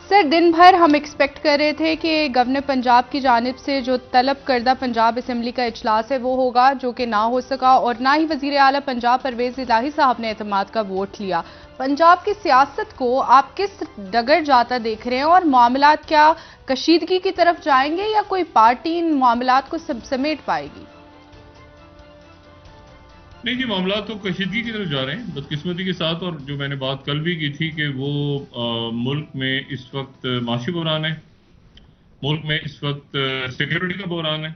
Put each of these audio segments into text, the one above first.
Sir, दिन भर हम एक्सपेक्ट कर रहे थे कि गवर्नर पंजाब की जानिब से जो तलब करदा पंजाब असम्बली का इजलास है वो होगा, जो कि ना हो सका, और ना ही वजीर आला पंजाब परवेज इलाही साहब ने एतमाद का वोट लिया। पंजाब की सियासत को आप किस डगर जाता देख रहे हैं, और मामलात क्या कशीदगी की तरफ जाएंगे या कोई पार्टी इन मामलात को समेट पाएगी? नहीं जी, मामला तो कशीदगी की तरफ जा रहे हैं बदकिस्मती के साथ। और जो मैंने बात कल भी की थी कि वो मुल्क में इस वक्त माशी बहरान है, मुल्क में इस वक्त सिक्योरिटी का बहरान है,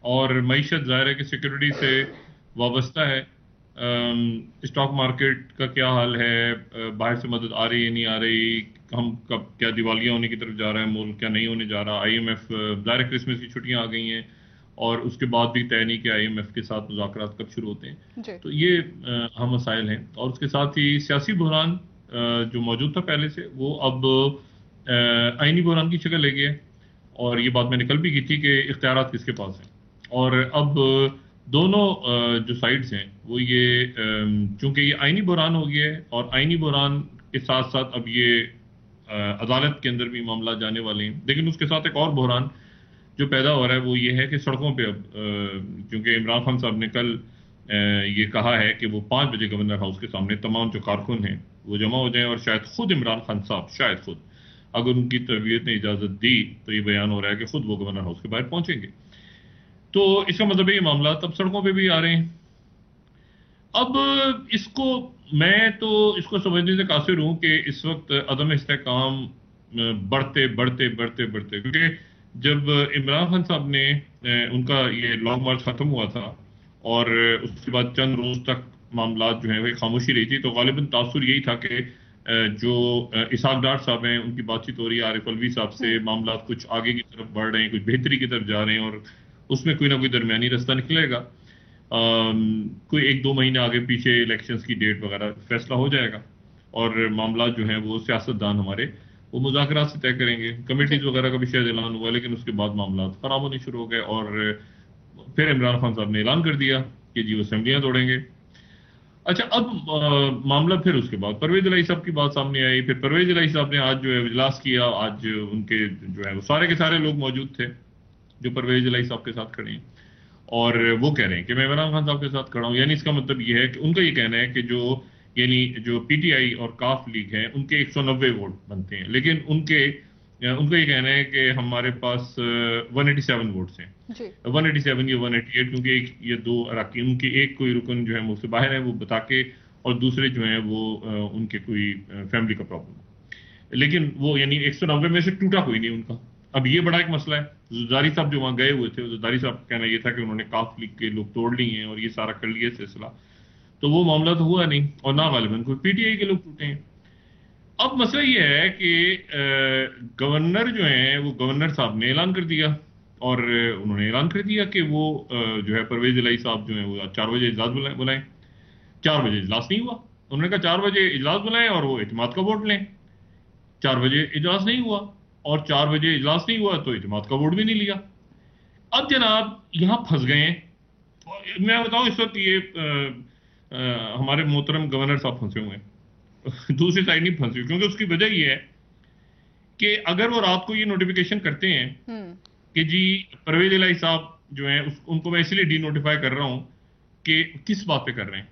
और मईशत ज़ाहिर है कि सिक्योरिटी से वाबस्ता है। स्टॉक मार्केट का क्या हाल है, बाहर से मदद आ रही है नहीं आ रही, हम कब क्या दिवालिया होने की तरफ जा रहा है मुल्क, क्या नहीं होने जा रहा। आईएमएफ, ज़ाहिर क्रिसमस की छुट्टियां आ गई हैं और उसके बाद भी तय नहीं कि आईएमएफ के साथ मुज़ाकरात कब शुरू होते हैं। तो ये अहम मसाइल हैं। और उसके साथ ही सियासी बहरान जो मौजूद था पहले से, वो अब आईनी बहरान की शक्ल ले गया है। और ये बात मैंने कल भी की थी कि इख्तियारात किसके पास हैं। और अब दोनों जो साइड्स हैं वो ये, चूंकि ये आईनी बहरान हो गया है और आईनी बहरान के साथ साथ अब ये अदालत के अंदर भी मामला जाने वाले हैं। लेकिन उसके साथ एक और बहरान जो पैदा हो रहा है वो ये है कि सड़कों पे अब, क्योंकि इमरान खान साहब ने कल ये कहा है कि वो 5 बजे गवर्नर हाउस के सामने तमाम जो कारकुन हैं वो जमा हो जाएं, और शायद खुद इमरान खान साहब, शायद खुद, अगर उनकी तबीयत ने इजाजत दी तो ये बयान हो रहा है कि खुद वो गवर्नर हाउस के बाहर पहुंचेंगे। तो इसका मतलब है ये मामला अब सड़कों पे भी आ रहे हैं। अब इसको, मैं तो इसको समझने से कासिर हूं कि इस वक्त अदम इस्तेहकाम बढ़ते बढ़ते बढ़ते बढ़ते, क्योंकि जब इमरान खान साहब ने उनका ये लॉन्ग मार्च खत्म हुआ था और उसके बाद चंद रोज तक मामला जो है वह खामोशी रही थी, तो गालिबन तासुर यही था कि जो इसहाक डार साहब हैं उनकी बातचीत हो रही है आरिफ अलवी साहब से, मामला कुछ आगे की तरफ बढ़ रहे हैं, कुछ बेहतरी की तरफ जा रहे हैं, और उसमें कोई ना कोई दरमियानी रास्ता निकलेगा। कोई 1-2 महीने आगे पीछे इलेक्शंस की डेट वगैरह फैसला हो जाएगा, और मामला जो है वो सियासतदान हमारे वो मुज़ाकरात से तय करेंगे। कमेटीज वगैरह का भी शायद ऐलान हुआ, लेकिन उसके बाद मामला खराब होने शुरू हो गए, और फिर इमरान खान साहब ने ऐलान कर दिया कि जी वो असेंबलियां तोड़ेंगे। अच्छा, अब मामला फिर उसके बाद परवेज इलाही साहब की बात सामने आई। फिर परवेज इलाही साहब ने आज जो है इजलास किया। आज उनके जो है वो सारे के सारे लोग मौजूद थे जो परवेज इलाही साहब के साथ खड़े हैं, और वो कह रहे हैं कि मैं इमरान खान साहब के साथ खड़ा हूं। यानी इसका मतलब ये है कि उनका ये कहना है कि यानी जो पीटीआई और काफ लीग है उनके 190 वोट बनते हैं, लेकिन उनका ये कहना है कि हमारे पास 187 वोट्स हैं। 187 या 188, क्योंकि एक ये दो अरकान, उनके एक कोई रुकन जो है मुझसे बाहर है वो बता के, और दूसरे जो है वो उनके कोई फैमिली का प्रॉब्लम। लेकिन वो यानी 190 में से टूटा कोई नहीं उनका। अब ये बड़ा एक मसला है। ज़रदारी साहब जो वहां गए हुए थे, ज़रदारी साहब का कहना ये था कि उन्होंने काफ लीग के लोग तोड़ लिए हैं और ये सारा कर लिया सिलसिला, तो वो मामला तो हुआ नहीं, और ना गालिबन कोई पीटीआई के लोग टूटे हैं। अब मसला ये है कि गवर्नर जो है वो गवर्नर साहब ने ऐलान कर दिया, और उन्होंने ऐलान कर दिया कि वो जो है परवेज इलाही साहब जो है वो 4 बजे इजलास बुलाएं। 4 बजे इजलास नहीं हुआ। उन्होंने कहा 4 बजे इजलास बुलाएं और वो इत्मीनान का वोट लें। 4 बजे इजलास नहीं हुआ, और 4 बजे इजलास नहीं हुआ तो इत्मीनान का वोट भी नहीं लिया। अब जनाब यहां फंस गए हैं। मैं बताऊं, इस वक्त ये हमारे मोहतरम गवर्नर साहब फंसे हुए हैं। दूसरी साइड नहीं फंसी, क्योंकि उसकी वजह यह है कि अगर वो रात को ये नोटिफिकेशन करते हैं कि जी परवेज इलाही साहब जो हैं उनको मैं इसलिए डी नोटिफाई कर रहा हूं, कि किस बात पे कर रहे हैं,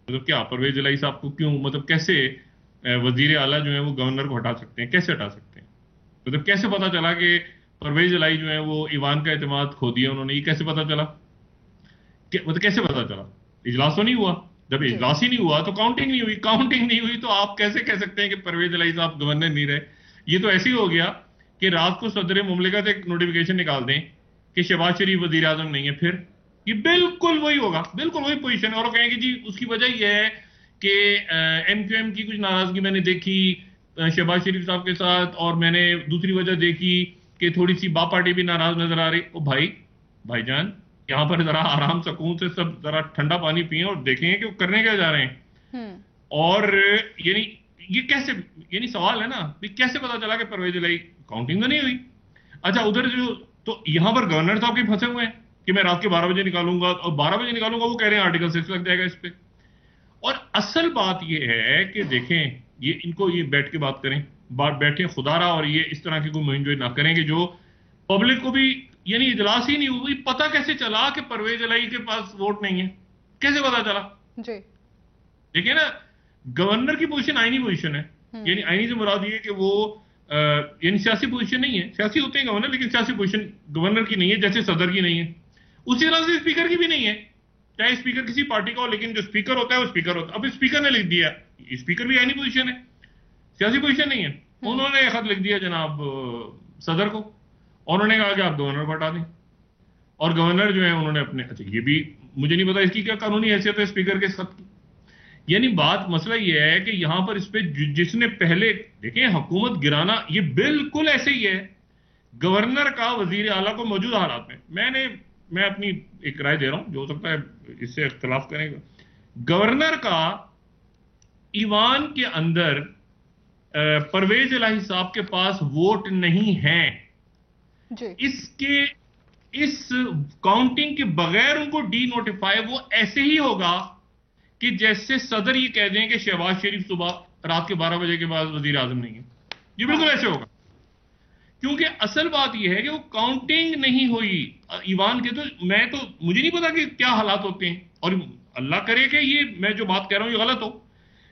मतलब क्या परवेज इलाही साहब को क्यों, मतलब कैसे वजीर आला जो है वो गवर्नर को हटा सकते हैं, कैसे हटा सकते हैं, मतलब कैसे पता चला कि परवेज इलाही जो है वो ईवान का एतमाद खो दिया उन्होंने, ये कैसे पता चला, मतलब कैसे पता चला? इजलास तो नहीं हुआ। जब इजलास ही नहीं हुआ तो काउंटिंग नहीं हुई। काउंटिंग नहीं हुई तो आप कैसे कह सकते हैं कि परवेज इलाही साहब गवर्नर नहीं रहे? ये तो ऐसे ही हो गया कि रात को सदर मुमलिकत एक नोटिफिकेशन निकाल दें कि शहबाज शरीफ वजीर आजम नहीं है, फिर ये बिल्कुल वही होगा, बिल्कुल वही पोजीशन। और वो कहेंगे जी उसकी वजह यह है कि एमक्यूएम की कुछ नाराजगी मैंने देखी शहबाज शरीफ साहब के साथ, और मैंने दूसरी वजह देखी कि थोड़ी सी बा पार्टी भी नाराज नजर आ रही। ओ भाईजान, यहाँ पर जरा आराम सुकून से सब जरा ठंडा पानी पिए और देखेंगे कि वो करने क्या जा रहे हैं। और यानी ये कैसे, यानी सवाल है ना, कैसे पता चला कि परवेज इलाही, काउंटिंग तो नहीं हुई। अच्छा, उधर जो, तो यहां पर गवर्नर साहब के फंसे हुए हैं कि मैं रात के 12 बजे निकालूंगा, और 12 बजे निकालूंगा वो कह रहे हैं आर्टिकल 6 लग जाएगा इस पे। और असल बात ये है कि देखें, ये इनको ये बैठ के बात करें बैठे खुदारा और ये इस तरह की कोई मुहिम जो ना करेंगे जो पब्लिक को भी, यानी इजलास ही नहीं हुई, पता कैसे चला कि परवेज इलाही के पास वोट नहीं है? कैसे पता चला? जी देखिए ना, गवर्नर की पोजीशन आईनी पोजीशन है। यानी आईनी से मुराद ये है कि वो यानी सियासी पोजीशन नहीं है। सियासी होते हैं गवर्नर, लेकिन सियासी पोजीशन गवर्नर की नहीं है, जैसे सदर की नहीं है, उसी तरह से स्पीकर की भी नहीं है। चाहे स्पीकर किसी पार्टी का हो, लेकिन जो स्पीकर होता है वो स्पीकर होता है। अब स्पीकर ने लिख दिया, स्पीकर भी आईनी पोजीशन है, सियासी पोजीशन नहीं है। उन्होंने खत लिख दिया जनाब सदर को, उन्होंने कहा कि आप गवर्नर को हटा दें, और गवर्नर जो है उन्होंने अपने, अच्छा ये भी मुझे नहीं पता इसकी क्या कानूनी हैसियत है स्पीकर के खत की। यानी बात मसला ये है कि यहां पर इस पे जिसने पहले, देखें हुकूमत गिराना ये बिल्कुल ऐसे ही है। गवर्नर का वजीर आला को मौजूदा हालात में, मैं अपनी एक राय दे रहा हूं, जो हो सकता है इससे इख्तलाफ करेगा। गवर्नर का ईवान के अंदर परवेज इलाही साहब के पास वोट नहीं है जी। इस काउंटिंग के बगैर उनको डी नोटिफाई वो ऐसे ही होगा कि जैसे सदर ये कह दें कि शहबाज शरीफ सुबह रात के 12 बजे के बाद वजीर आजम नहीं है। ये बिल्कुल ऐसे होगा, क्योंकि असल बात यह है कि वो काउंटिंग नहीं हुई ईवान के। तो मुझे नहीं पता कि क्या हालात होते हैं, और अल्लाह करे कि ये मैं जो बात कह रहा हूं ये गलत हो,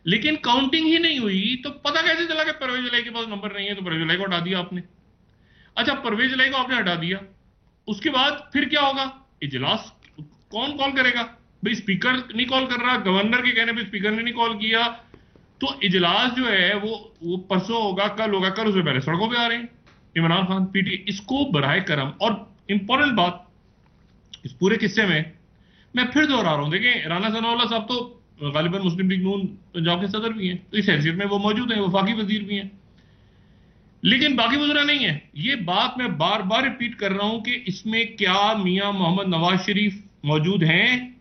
लेकिन काउंटिंग ही नहीं हुई तो पता कैसे चला कि परवेज इलाही के पास नंबर नहीं है? तो परवेज इलाही को हटा दिया आपने। अच्छा, परवेज इलाही को आपने हटा दिया, उसके बाद फिर क्या होगा? इजलास कौन कॉल करेगा? भाई स्पीकर नहीं कॉल कर रहा, गवर्नर के कहने पे स्पीकर ने नहीं कॉल किया, तो इजलास जो है वो परसों होगा, कल होगा, कल उससे पहले सड़कों पे आ रहे हैं इमरान खान पीटी। इसको बराए करम, और इंपॉर्टेंट बात इस पूरे किस्से में मैं फिर दोहरा रहा हूं, देखें राना सनाउल्लाह साहब तो गालिबन मुस्लिम लीग नून पंजाब के सदर भी हैं, तो इस हैसियत में वो मौजूद हैं, वफाकी वजीर भी हैं, लेकिन बाकी वज़रा नहीं है। ये बात मैं बार बार रिपीट कर रहा हूं कि इसमें क्या मियां मोहम्मद नवाज शरीफ मौजूद हैं?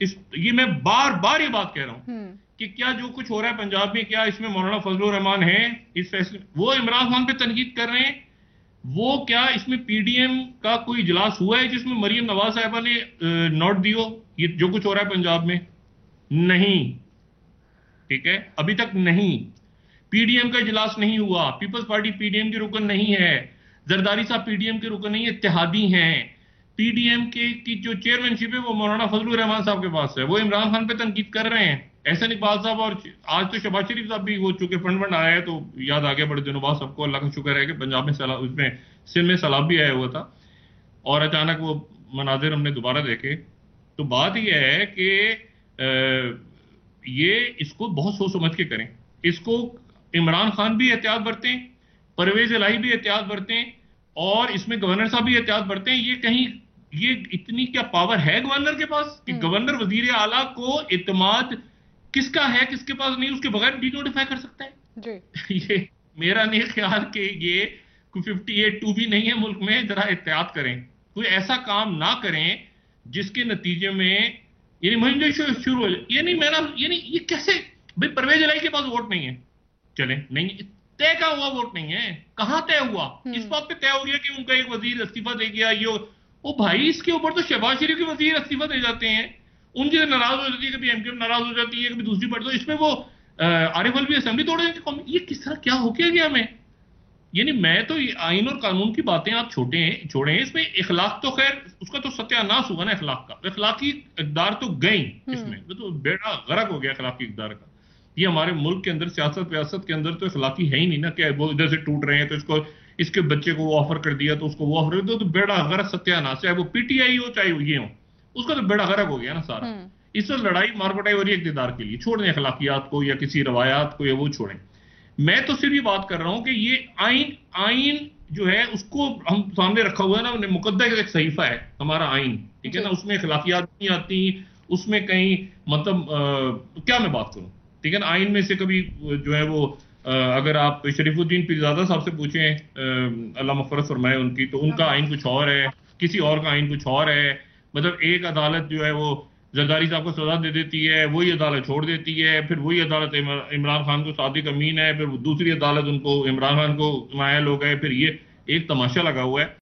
ये मैं बार बार ये बात कह रहा हूं कि क्या जो कुछ हो रहा है पंजाब में, क्या इसमें मौलाना फजलुर रहमान है इस फैसले? वो इमरान खान पे तनकीद कर रहे हैं। वो क्या इसमें पीडीएम का कोई इजलास हुआ है जिसमें मरियम नवाज साहिबा ने नोट दियो ये जो कुछ हो रहा है पंजाब में? नहीं, ठीक है, अभी तक नहीं। पीडीएम का इजलास नहीं हुआ, पीपल्स पार्टी पीडीएम के रुकन नहीं है, जरदारी साहब पीडीएम के रुकन नहीं, इत्तेहादी हैं। पीडीएम की जो चेयरमैनशिप है वो मौलाना फजलुर रहमान साहब के पास है, वो इमरान खान पे तनकीद कर रहे हैं, एहसन इकबाल साहब, और आज तो शहबाज शरीफ साहब भी, वो चूंकि फंड आया है तो याद आ गया बड़े दिनों बाद सबको, अल्लाह का शुक्र है कि पंजाब में सैलाब, उसमें सिंध में सैलाब भी आया हुआ था और अचानक वो मनाजिर हमने दोबारा देखे। तो बात यह है कि ये इसको बहुत सोच समझ के करें, इसको इमरान खान भी एहतियात बरतें, परवेज इलाही भी एहतियात बरतें, और इसमें गवर्नर साहब भी एहतियात बरतें। ये कहीं ये इतनी क्या पावर है गवर्नर के पास कि गवर्नर वजीर आला को इत्मीनान किसका है किसके पास नहीं उसके बगैर डी नोटिफाई कर सकता है जी। ये मेरा नहीं ख्याल कि ये कोई 58(2) भी नहीं है मुल्क में। जरा एहतियात करें, कोई ऐसा काम ना करें जिसके नतीजे में यानी मुहिम शुरू हो जाए। ये नहीं मेरा, यानी ये कैसे भाई परवेज इलाही के पास वोट नहीं है, चले नहीं, तय का हुआ वोट नहीं है, कहां तय हुआ? इस बात पे तय हो गया कि उनका एक वजीर इस्तीफा दे गया। ये ओ भाई, इसके ऊपर तो शहबाज शरीफ के वजीर इस्तीफा दे जाते हैं, उनकी नाराज हो जाती है, कभी एमकेएम नाराज हो जाती है, कभी दूसरी पार्टी, तो इसमें वो आरिफ अलवी असेंबली तोड़ देंगे। ये किस तरह क्या हो गया हमें? यानी मैं तो आइन और कानून की बातें आप छोड़े, इसमें इखलाक तो खैर उसका तो सत्यानाश हुआ ना, इखलाक का, इखलाकी इकदार तो गई इसमें, तो बेड़ा गर्क हो गया इखलाकी इकदार का। ये हमारे मुल्क के अंदर सियासत के अंदर तो इखलाकी है ही नहीं ना, क्या वो इधर से टूट रहे हैं तो इसको, इसके बच्चे को वो ऑफर कर दिया तो उसको वो ऑफर कर दो, तो बेड़ा गर्क सत्यानाश, चाहे वो पीटीआई हो चाहे वो ये हो, उसका तो बेड़ा गर्क हो गया ना सारा। इस वक्त लड़ाई मारपटाई हो रही है इक़्तिदार के लिए। छोड़ दें अखलाकियात को या किसी रवायात को, या वो छोड़ें। मैं तो सिर्फ ये बात कर रहा हूं कि ये आइन जो है उसको हम सामने रखा हुआ है ना, मुकद्दस एक सहीफा है हमारा आइन, ठीक है ना, उसमें अखलाकियात नहीं आती, उसमें कहीं मतलब क्या मैं बात करूं, ठीक है ना। आइन में से कभी जो है वो अगर आप शरीफुद्दीन पीरजादा साहब से पूछें, अल्लाह मग़फ़िरत फरमाए उनकी, तो उनका आइन कुछ और है, किसी और का आइन कुछ और है। मतलब एक अदालत जो है वो जरदारी साहब को सजा दे देती है, वही अदालत छोड़ देती है, फिर वही अदालत इमरान खान को सादिक अमीन है, फिर दूसरी अदालत उनको इमरान खान को मायल हो गए, फिर ये एक तमाशा लगा हुआ है।